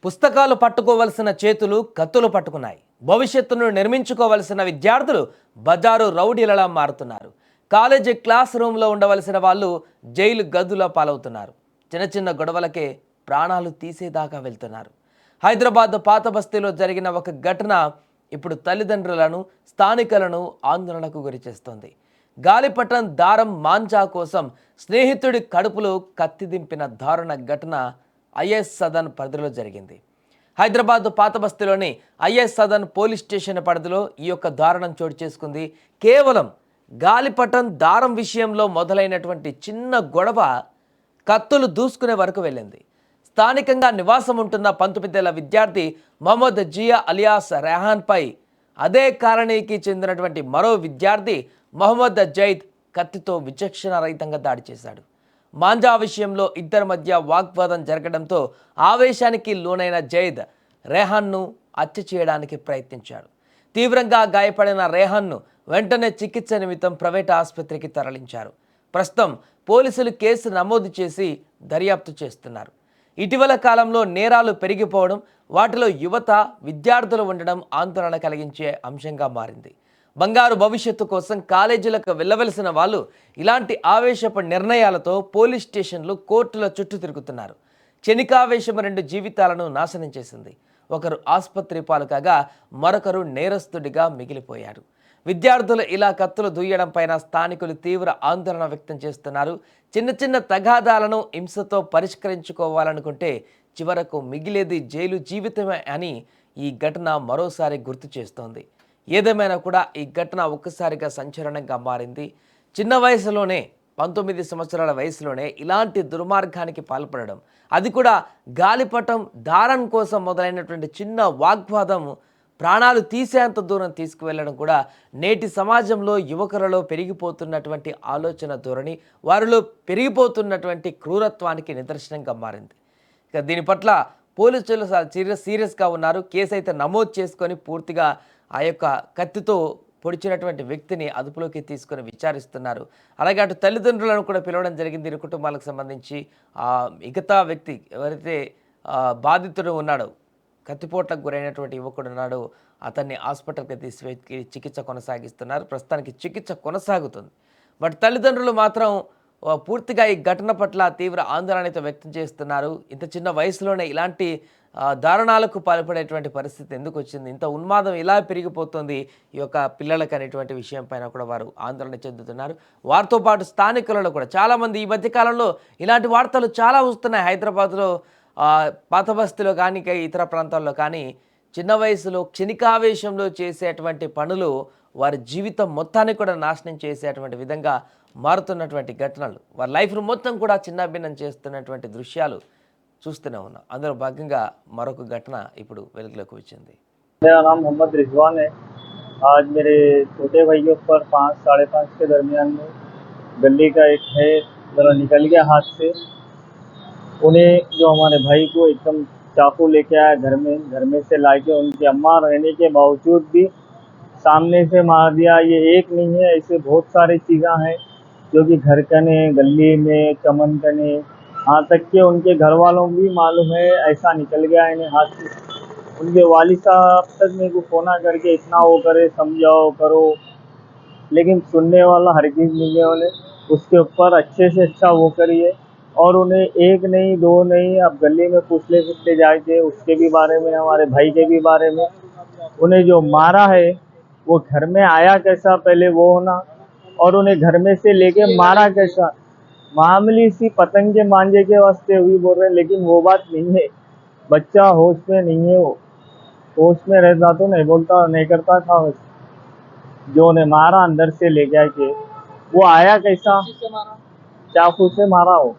పుస్తకాలు పట్టుకోవలసిన చేతులు కత్తులు పట్టుకున్నాయి. భవిష్యత్తును నిర్మించుకోవలసిన విద్యార్థులు బజారు రౌడీలలా మారుతున్నారు. కాలేజీ క్లాస్ రూమ్లో ఉండవలసిన వాళ్ళు జైలు గదుల పాలవుతున్నారు. చిన్న చిన్న గొడవలకే ప్రాణాలు తీసేదాకా వెళ్తున్నారు. హైదరాబాద్ పాత బస్తీలో జరిగిన ఒక ఘటన ఇప్పుడు తల్లిదండ్రులను, స్థానికులను ఆందోళనకు గురిచేస్తోంది. గాలిపటం దారం మాంజా కోసం స్నేహితుడి కడుపులో కత్తి దింపిన దారుణ ఘటన ఐఎస్ సదన్ పరిధిలో జరిగింది. హైదరాబాద్ పాత బస్తీలోని ఐఎస్ సదన్ పోలీస్ స్టేషన్ పరిధిలో ఈ యొక్క దారుణం చోటు చేసుకుంది. కేవలం గాలిపటం దారం విషయంలో మొదలైనటువంటి చిన్న గొడవ కత్తులు దూసుకునే వరకు వెళ్ళింది. స్థానికంగా నివాసం ఉంటున్న 19 ఏళ్ల విద్యార్థి మహమ్మద్ జియా అలియాస్ రెహాన్పై అదే కాలనీకి చెందినటువంటి మరో విద్యార్థి మహమ్మద్ జైద్ కత్తితో విచక్షణ రహితంగా దాడి చేశాడు. మాంజా విషయంలో ఇద్దరి మధ్య వాగ్వాదం జరగడంతో ఆవేశానికి లోనైన జైద్ రెహాన్ను హత్య చేయడానికి ప్రయత్నించాడు. తీవ్రంగా గాయపడిన రెహాన్ను వెంటనే చికిత్స నిమిత్తం ప్రైవేట్ ఆసుపత్రికి తరలించారు. ప్రస్తుతం పోలీసులు కేసు నమోదు చేసి దర్యాప్తు చేస్తున్నారు. ఇటీవల కాలంలో నేరాలు పెరిగిపోవడం, వాటిలో యువత, విద్యార్థులు ఉండడం ఆందోళన కలిగించే అంశంగా మారింది. బంగారు భవిష్యత్తు కోసం కాలేజీలకు వెళ్ళవలసిన వాళ్ళు ఇలాంటి ఆవేశపు నిర్ణయాలతో పోలీస్ స్టేషన్లు, కోర్టుల చుట్టూ తిరుగుతున్నారు. క్షణికావేశం 2 జీవితాలను నాశనం చేసింది. ఒకరు ఆసుపత్రి పాలు కాగా మరొకరు నేరస్తుడిగా మిగిలిపోయారు. విద్యార్థులు ఇలా కత్తులు దూయడం పైన స్థానికులు తీవ్ర ఆందోళన వ్యక్తం చేస్తున్నారు. చిన్న చిన్న తగాదాలను హింసతో పరిష్కరించుకోవాలనుకుంటే చివరకు మిగిలేది జైలు జీవితమే అని ఈ ఘటన మరోసారి గుర్తు చేస్తోంది. ఏదేమైనా కూడా ఈ ఘటన ఒక్కసారిగా సంచలనంగా మారింది. చిన్న వయసులోనే 19 సంవత్సరాల వయసులోనే ఇలాంటి దుర్మార్గానికి పాల్పడడం, అది కూడా గాలిపటం దారం కోసం మొదలైనటువంటి చిన్న వాగ్వాదం ప్రాణాలు తీసేంత దూరం తీసుకువెళ్ళడం కూడా నేటి సమాజంలో యువకులలో పెరిగిపోతున్నటువంటి ఆలోచన ధోరణి, వారిలో పెరిగిపోతున్నటువంటి క్రూరత్వానికి నిదర్శనంగా మారింది. ఇక దీని పట్ల పోలీసులు సీరియస్గా ఉన్నారు. కేసు అయితే నమోదు చేసుకొని పూర్తిగా ఆ యొక్క కత్తితో పొడిచినటువంటి వ్యక్తిని అదుపులోకి తీసుకొని విచారిస్తున్నారు. అలాగే అటు తల్లిదండ్రులను కూడా పిలవడం జరిగింది. ఇరు కుటుంబాలకు సంబంధించి మిగతా వ్యక్తి ఎవరైతే బాధితుడు ఉన్నాడో, కత్తిపోట్లకు గురైనటువంటి యువకుడు ఉన్నాడు, అతన్ని హాస్పిటల్కి తీసుకెళ్ళి చికిత్స కొనసాగిస్తున్నారు. ప్రస్తుతానికి చికిత్స కొనసాగుతుంది. బట్ తల్లిదండ్రులు మాత్రం పూర్తిగా ఈ ఘటన పట్ల తీవ్ర ఆందోళనతో వ్యక్తం చేస్తున్నారు. ఇంత చిన్న వయసులోనే ఇలాంటి దారుణాలకు పాల్పడేటువంటి పరిస్థితి ఎందుకు వచ్చింది, ఇంత ఉన్మాదం ఇలా పెరిగిపోతుంది ఈ యొక్క పిల్లలకు అనేటువంటి విషయం పైన కూడా వారు ఆందోళన చెందుతున్నారు. వారితో పాటు స్థానికులలో కూడా చాలామంది ఈ మధ్యకాలంలో ఇలాంటి వార్తలు చాలా వస్తున్నాయి. హైదరాబాద్లో పాత బస్తీలో కానీ ఇతర ప్రాంతాల్లో కానీ చిన్న వయసులో క్షణికావేశంలో చేసేటువంటి పనులు వారి జీవితం మొత్తాన్ని కూడా నాశనం చేసేటువంటి విధంగా మారుతున్నటువంటి ఘటనలు, వారి లైఫ్ను మొత్తం కూడా చిన్నాభిన్నం చేస్తున్నటువంటి దృశ్యాలు చూస్తూనే ఉన్నాం. అందులో భాగంగా మరొక ఘటన ఇప్పుడు వెలుగులోకి వచ్చింది. मेरा नाम मोहम्मद रिजवान है। आज मेरे छोटे भाइयों पर 5 साढ़े 5 के दरमियान में गली का एक है ज़रा निकल गया हाथ से। उन्हें जो हमारे भाई को एकदम चाकू लेके आया घर में से लाके उनकी अम्मा रहने के बावजूद भी सामने से मार दिया। ये एक नहीं है, ऐसे बहुत सारी चीज़ें हैं जो कि घर कने, गली में, चमन कने, यहाँ तक कि उनके घर वालों को भी मालूम है ऐसा निकल गया इन्हें हाथ से। उनके वालिद साहब तक मेरे को फ़ोन करके इतना वो करे, समझाओ करो, लेकिन सुनने वाला हरगिज़ नहीं है उन्हें। उसके ऊपर अच्छे से अच्छा वो करिए और उन्हें एक नहीं, 2 नहीं, अब गली में पूछ ले सकते जाके उसके भी बारे में, हमारे भाई के भी बारे में। उन्हें जो मारा है वो घर में आया कैसा पहले वो होना, और उन्हें घर में से लेके मारा कैसा। मामूली सी पतंग के मांझे के वास्ते हुई बोल रहे हैं, लेकिन वो बात नहीं है। बच्चा होश में नहीं है, वो होश में रहता तो नहीं बोलता, नहीं करता था। जो उन्हें मारा अंदर से ले गया के वो आया कैसा, चाकू से मारा हो।